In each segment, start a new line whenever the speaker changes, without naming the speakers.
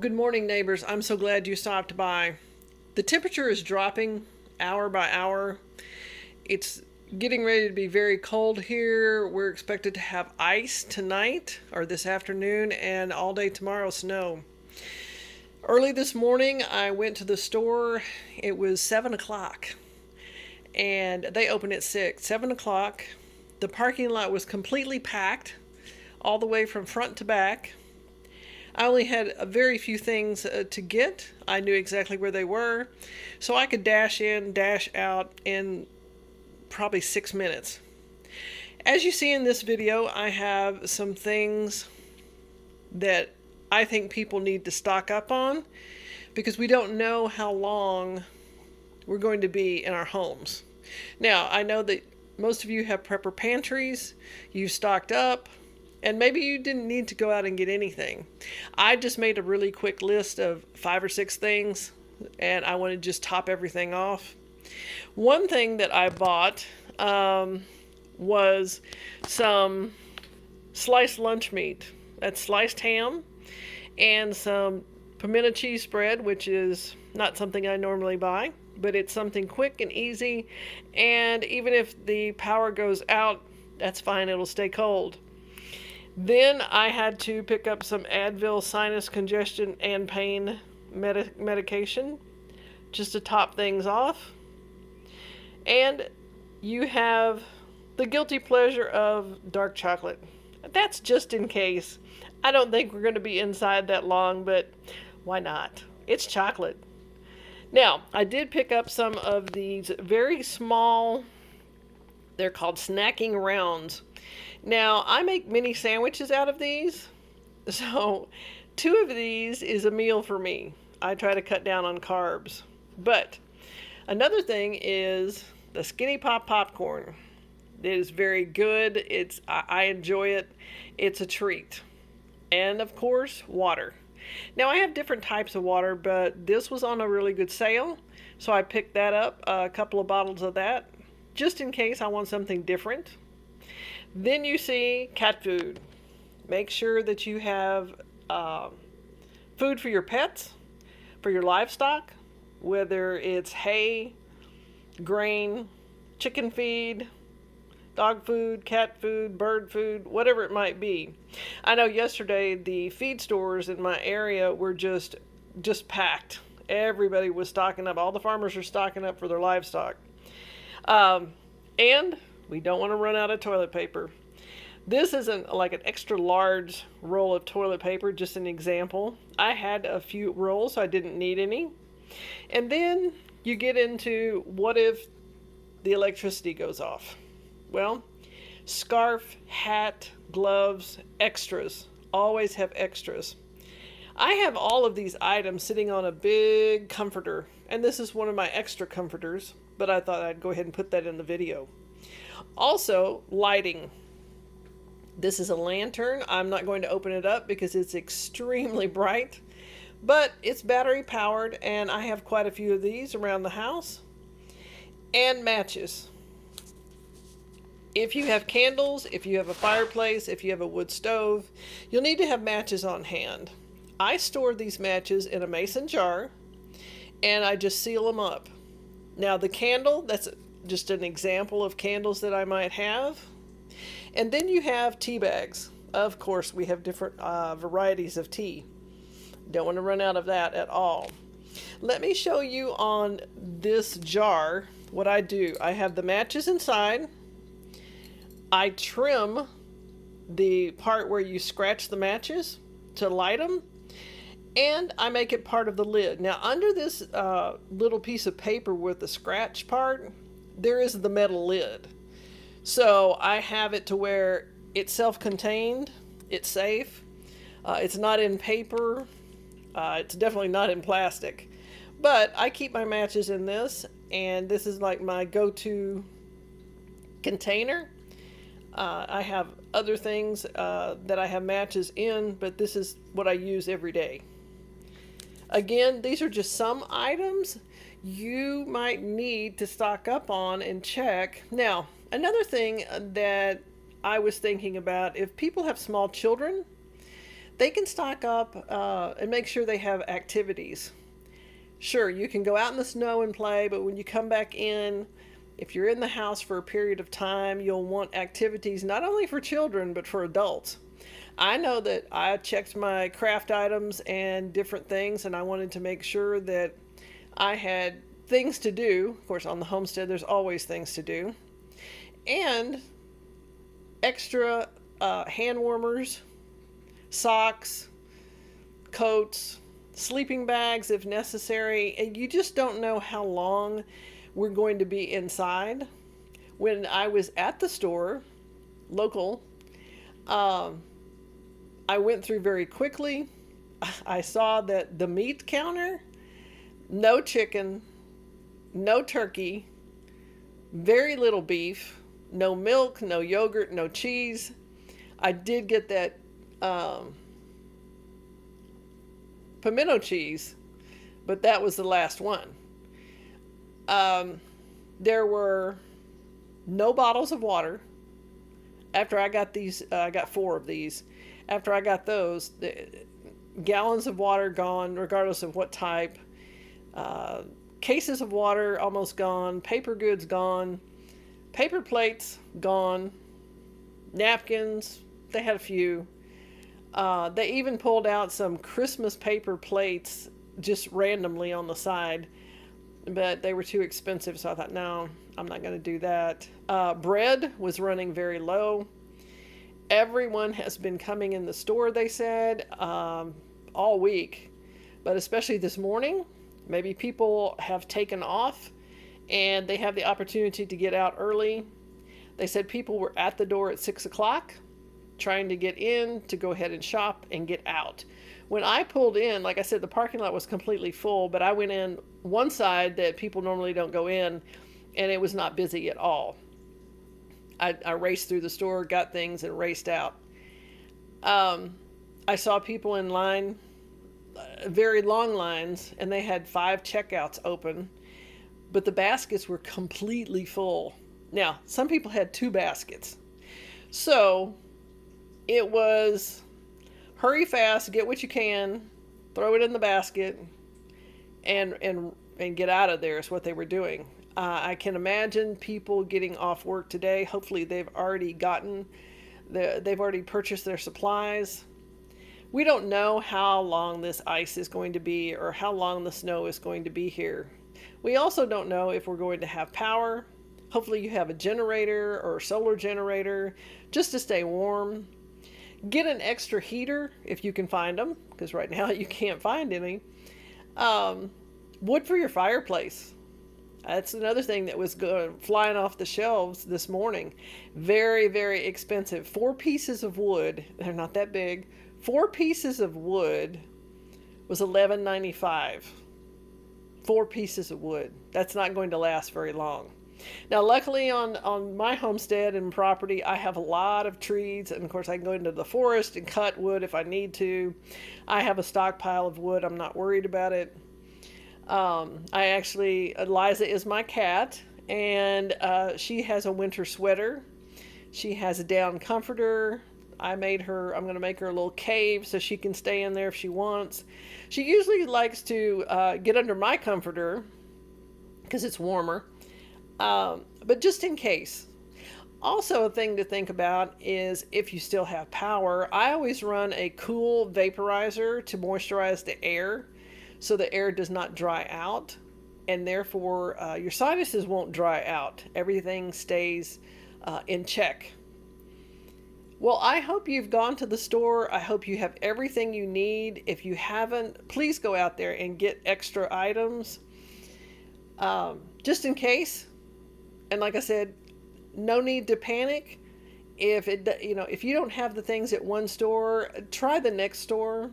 Good morning, neighbors. I'm so glad you stopped by. The temperature is dropping hour by hour. It's getting ready to be very cold here. We're expected to have ice tonight or this afternoon and all day tomorrow snow. Early this morning, I went to the store. It was 7 o'clock and they open at 6. 7 o'clock. The parking lot was completely packed all the way from front to back. I only had a very few things to get. I knew exactly where they were, so I could dash in, dash out in probably 6 minutes. As you see in this video, I have some things that I think people need to stock up on because we don't know how long we're going to be in our homes. Now, I know that most of you have prepper pantries, you've stocked up, and maybe you didn't need to go out and get anything. I just made a really quick list of 5 or 6 things, and I want to just top everything off. One thing that I bought was some sliced lunch meat. That's sliced ham and some pimento cheese spread, which is not something I normally buy, but it's something quick and easy. And even if the power goes out, that's fine, it'll stay cold. Then I had to pick up some Advil sinus congestion and pain medication just to top things off. And you have the guilty pleasure of dark chocolate. That's just in case. I don't think we're going to be inside that long, but why not? It's chocolate. Now, I did pick up some of these very small, they're called snacking rounds. Now, I make mini sandwiches out of these, so 2 of these is a meal for me. I try to cut down on carbs. But another thing is the Skinny Pop popcorn. It is very good. I enjoy it. It's a treat. And of course, water. Now, I have different types of water, but this was on a really good sale, so I picked that up, a couple of bottles of that, just in case I want something different. Then you see cat food. Make sure that you have food for your pets, for your livestock, whether it's hay, grain, chicken feed, dog food, cat food, bird food, whatever it might be. I know yesterday the feed stores in my area were just packed. Everybody was stocking up. All the farmers are stocking up for their livestock. And we don't want to run out of toilet paper. This isn't like an extra large roll of toilet paper, just an example. I had a few rolls, so I didn't need any. And then you get into what if the electricity goes off? Well, scarf, hat, gloves, extras. Always have extras. I have all of these items sitting on a big comforter, and this is one of my extra comforters, but I thought I'd go ahead and put that in the video. Also, lighting. This is a lantern. I'm not going to open it up because it's extremely bright, but it's battery powered, and I have quite a few of these around the house. And matches. If you have candles, if you have a fireplace, if you have a wood stove, you'll need to have matches on hand. I store these matches in a mason jar, and I just seal them up. Now, the candle, that's just an example of candles that I might have. And then you have tea bags. Of course, we have different varieties of tea. Don't want to run out of that at all. Let me show you on this jar what I do. I have the matches inside. I trim the part where you scratch the matches to light them, and I make it part of the lid. Now, under this little piece of paper with the scratch part, there is the metal lid. So I have it to where it's self-contained, it's safe, it's not in paper, it's definitely not in plastic. But I keep my matches in this, and this is like my go-to container. I have other things that I have matches in, but this is what I use every day. Again, these are just some items you might need to stock up on and check. Now, another thing that I was thinking about, if people have small children, they can stock up and make sure they have activities. Sure, you can go out in the snow and play, but when you come back in, if you're in the house for a period of time, you'll want activities not only for children, but for adults. I know that I checked my craft items and different things, and I wanted to make sure that I had things to do. Of course, on the homestead, there's always things to do. And extra hand warmers, socks, coats, sleeping bags if necessary. And you just don't know how long we're going to be inside. When I was at the store, local, I went through very quickly. I saw that the meat counter, no chicken, no turkey, very little beef, no milk, no yogurt, no cheese. I did get that pimento cheese, but that was the last one. There were no bottles of water. After I got these, I got 4 of these. After I got those, the gallons of water gone, regardless of what type. Cases of water almost gone. Paper goods gone. Paper plates gone. Napkins, they had a few. They even pulled out some Christmas paper plates just randomly on the side, but they were too expensive, so I thought, no, I'm not going to do that. Bread was running very low. Everyone has been coming in the store, they said, all week, but especially this morning. Maybe people have taken off and they have the opportunity to get out early. They said people were at the door at 6 o'clock trying to get in to go ahead and shop and get out. When I pulled in, like I said, the parking lot was completely full, but I went in one side that people normally don't go in, and it was not busy at all. I raced through the store, got things, and raced out. I saw people in line, very long lines, and they had 5 checkouts open, but the baskets were completely full. Now, some people had 2 baskets. So it was hurry fast, get what you can, throw it in the basket, and get out of there is what they were doing. I can imagine people getting off work today. Hopefully they've already purchased their supplies. We don't know how long this ice is going to be or how long the snow is going to be here. We also don't know if we're going to have power. Hopefully you have a generator or a solar generator just to stay warm. Get an extra heater if you can find them, because right now you can't find any. Wood for your fireplace. That's another thing that was flying off the shelves this morning. Very, very expensive. 4 pieces of wood. They're not that big. 4 pieces of wood was $11.95. 4 pieces of wood. That's not going to last very long. Now, luckily on my homestead and property, I have a lot of trees, and of course I can go into the forest and cut wood if I need to. I have a stockpile of wood. I'm not worried about it. Eliza is my cat, and she has a winter sweater. She has a down comforter. I'm going to make her a little cave so she can stay in there if she wants. She usually likes to get under my comforter because it's warmer. But just in case. Also, a thing to think about is if you still have power, I always run a cool vaporizer to moisturize the air so the air does not dry out, and therefore your sinuses won't dry out. Everything stays in check. Well, I hope you've gone to the store. I hope you have everything you need. If you haven't, please go out there and get extra items just in case. And like I said, no need to panic. If you don't have the things at one store, try the next store.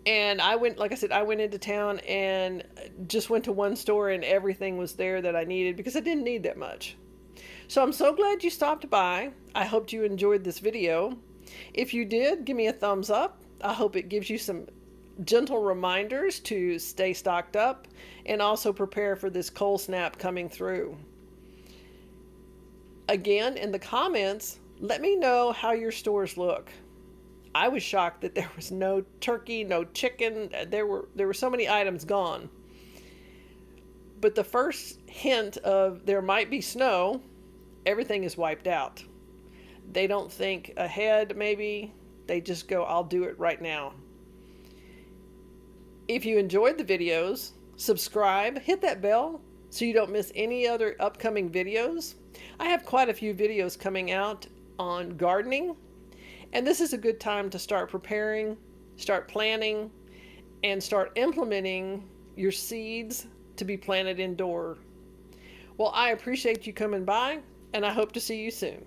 And I went into town and just went to one store and everything was there that I needed because I didn't need that much. So I'm so glad you stopped by. I hope you enjoyed this video. If you did, give me a thumbs up. I hope it gives you some gentle reminders to stay stocked up and also prepare for this cold snap coming through. Again, in the comments, let me know how your stores look. I was shocked that there was no turkey, no chicken. There were so many items gone. But the first hint of there might be snow, everything is wiped out. They don't think ahead, maybe. They just go, I'll do it right now. If you enjoyed the videos, subscribe, hit that bell so you don't miss any other upcoming videos. I have quite a few videos coming out on gardening, and this is a good time to start preparing, start planning, and start implementing your seeds to be planted indoor. Well, I appreciate you coming by, and I hope to see you soon.